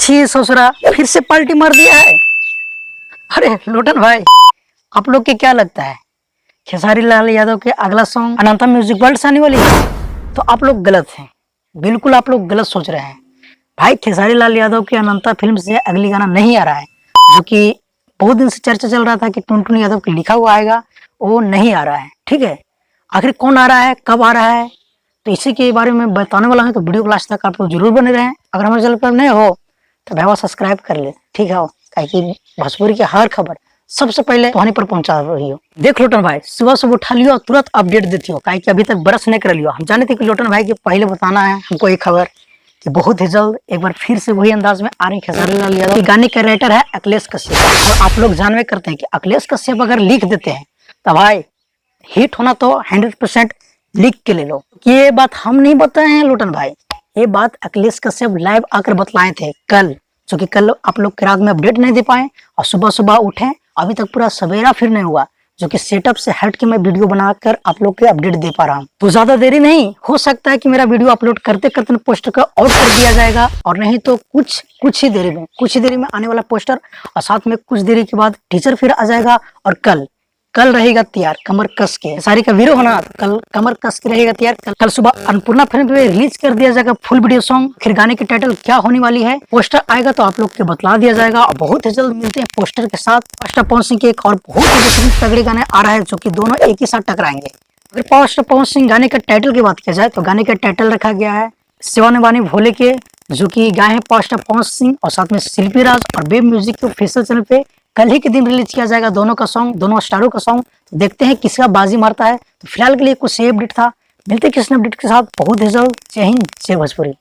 छी ससुरा, फिर से पार्टी मार दिया है। अरे लोटन भाई, आप लोग के क्या लगता है खेसारी लाल यादव के अगला सॉन्ग अनंता म्यूजिक वर्ल्ड से आने वाली है? तो आप लोग गलत हैं, बिल्कुल आप लोग गलत सोच रहे हैं। भाई खेसारी लाल यादव के अनंता फिल्म से अगली गाना नहीं आ रहा है, जो कि बहुत दिन से चर्चा चल रहा था कि टुनटुन यादव के लिखा हुआ आएगा, वो नहीं आ रहा है। ठीक है, आखिर कौन आ रहा है, कब आ रहा है, तो इसी के बारे में बताने वाला हूँ। तो वीडियो को लास्ट तक आप लोग जरूर बने रहें। अगर हमारे चैनल पर नए हो तो भाई सब्सक्राइब कर ले, ठीक है, ताकि भोजपुरी की हर खबर सबसे पहले तुहानी पर पहुंचा रही हो। देख लोटन भाई, सुबह सुबह उठा लियो और तुरंत अपडेट देती हो, कि अभी तक ब्रश नहीं कर लियो। हम जाने थे कि लोटन भाई के पहले बताना है हमको एक खबर कि बहुत ही जल्द एक बार फिर से वही अंदाज में आ रही खेसारी लाल यादव। गाने का राइटर है अखिलेश कश्यप, और आप लोग जानवे करते हैं कि अखिलेश कश्यप अगर लिख देते हैं तो भाई हिट होना तो 100% लिख के ले लो। ये बात हम नहीं बताए हैं लोटन भाई, ये बात अखिलेश कश्यप लाइव आकर बतलाए थे कल, जो कि कल आप लोग के रात में अपडेट नहीं दे पाए और सुबह सुबह उठे, अभी तक पूरा सवेरा फिर नहीं हुआ, जो कि सेटअप से हट के मैं वीडियो बनाकर आप लोग के अपडेट दे पा रहा हूँ। तो ज्यादा देरी नहीं, हो सकता है कि मेरा वीडियो अपलोड करते करते पोस्टर का आउट कर दिया जाएगा, और नहीं तो कुछ ही देरी में आने वाला पोस्टर, और साथ में कुछ देरी के बाद टीचर फिर आ जाएगा। और कल रहेगा तैयार कमर कस के, सारी का वीडियो होना कल कमर कस के रहेगा तैयार। कल सुबह अन्नपूर्णा फिल्म पे रिलीज कर दिया जाएगा फुल वीडियो सॉन्ग। फिर गाने की टाइटल क्या होने वाली है, पोस्टर आएगा तो आप लोग के बतला दिया जाएगा। और बहुत ही जल्द मिलते हैं पोस्टर के साथ। पावर पवन सिंह के एक और बहुत ही तगड़े गाने आ रहा है, जो कि दोनों एक ही साथ टकराएंगे। अगर पावर पवन सिंह गाने का टाइटल की बात किया जाए तो गाने का टाइटल रखा गया है शिवानी वानी भोले के, जो कि गाए हैं पावर पवन सिंह और साथ में शिल्पी राज। और वेब म्यूजिक के ऑफिशियल चैनल पे कल ही के दिन रिलीज किया जाएगा दोनों का सॉन्ग, दोनों स्टारों का सॉन्ग। तो देखते हैं किसका बाजी मारता है। तो फिलहाल के लिए कुछ अपडेट था, मिलते किसी अपडेट के साथ बहुत ही जल्द। जय हिंद, जय भोजपुरी।